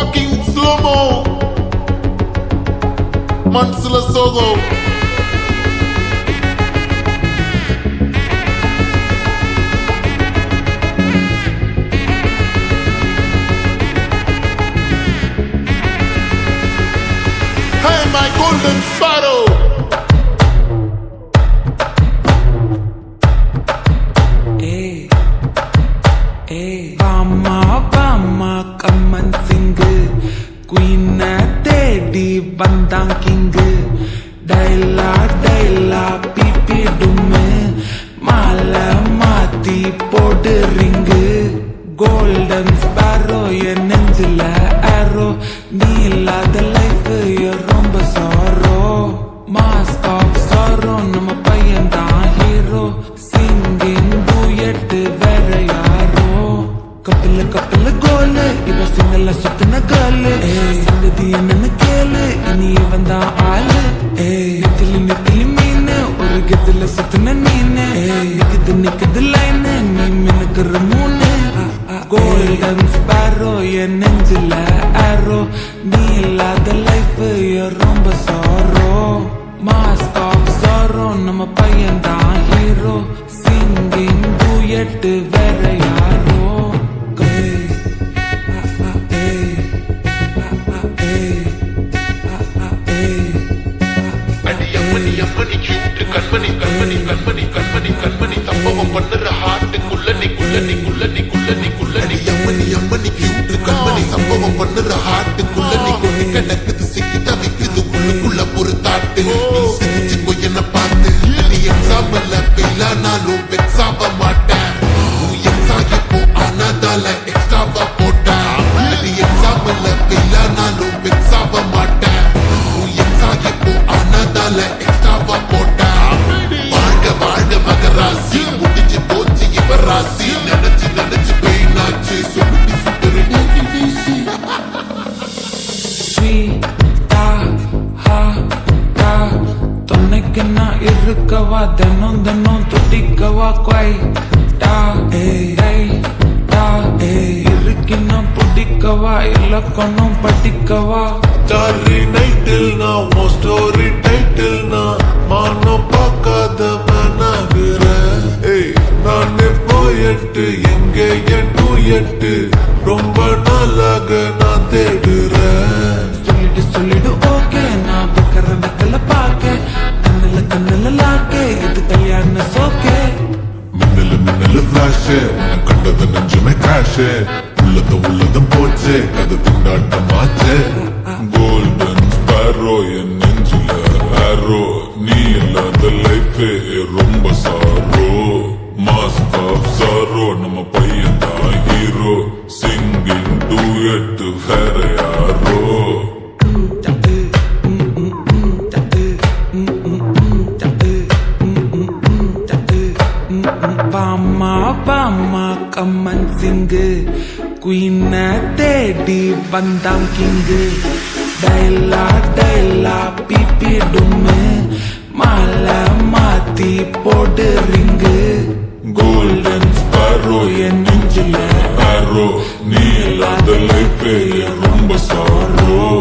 Walking slow-mo, Mansula Sogo. Hey, my golden sparrow. Hey, hey, Bama, come and sing. Queen Teddy, Bandang King. Daila, pipi dumme. Mala mati, podu ring. Golden sparrow, ye nengila arrow. Neela the life, ye romba sorrow. Mask of sorrow, nama payan da hero. Singing duet, vera yaro. Couple goal, iba singala sutna girl. Sangadi enna kele, ini vanda aal. Nitili meene, or gedla sutna neene. Nikid line, ni minakar moone. Golden sparrow, ye nengila arrow. Neela the life, ye romba sorrow. Mask of sorrow, nama payan da hero. Singing duet, vera yaro. Yamani cute, kanmani, சம்பவம் பண்ணுற ஹார்ட்டுக்குள்ளனி Yamani cute, kanmani, சம்பவம் பண்ணுற ஹார்ட்டுக்குள்ளனி கொண்டு கிடக்குது சிக்கி தவிக்குது உள்ளுக்குள்ள ஒரு தாட்டு நீ சிரிச்சுக்கோ என்ன பார்த்து நீ எக்ஸாம்பிள் ஃபெயில் ஆனாலும் வெக்ஸ் ஆக மாட்டேன் எக்ஸா எப்போ ஆனாதால எக்ஸ்ட்ராவா போட்டேன் நீ எக்ஸாம்பிள் ஃபெயில் ஆனாலும் வெக்ஸ் ஆக மாட்டேன் எக்ஸா எப்போ ஆனாதால எக்ஸ்ட்ராவா போட்டேன் வாழ்க மகராசி முடிஞ்சு போச்சு இவ ராசி நினைச்சு பெயினாச்சு சுருட்டி சுட்டுரு வீசி ஸ்வீட்டா ஹாட்டா தொன்னைக்கு நான் இருக்கவா தினம் துடிக்கவா குவைட்டா இருக்கின்னா பிடிக்கவா இலக்கணம் படிக்கவா ஸ்டாரி நைட்டில் நான் உன் ஸ்டோரி டைட்டில் நான் மானம் பார்க்காத மனாகிற நானே போயட்டு எங்கே என் டூயட்டு ரொம்ப நாளாக நான் தேடுறேன் சொல்லிடு ஓகே நான் பக்கற வெக்கல பாக்க கண்ணுல லாக்கே இது கல்யாண சோக்கே மின்னலு ஃபிளாஷ் உன்னை கண்டது நெஞ்சுமே கிராஷ் உள்ளதும் போச்சு கதை திண்டாட்டமாச்சு கோல்டன் ஸ்பாரோ என் நெஞ்சில ஆரோ நீ இல்லாத லைஃப் ரொம்ப சாரோ மாஸ்க் ஆஃப் சாரோ நம்ம பையன் தான் ஹீரோ சிங்கிங் டூயட் வேற யாரோ Bama, come and sing. Queen Teddy, Bandang King. Daila, pipi dumme. Mala mati, podu ring. Golden sparrow, ye nengila arrow. Neela the life, ye romba sorrow.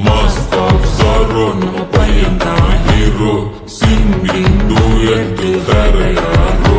Mask of sorrow, nama payan da hero. Singing duet, vera yaro.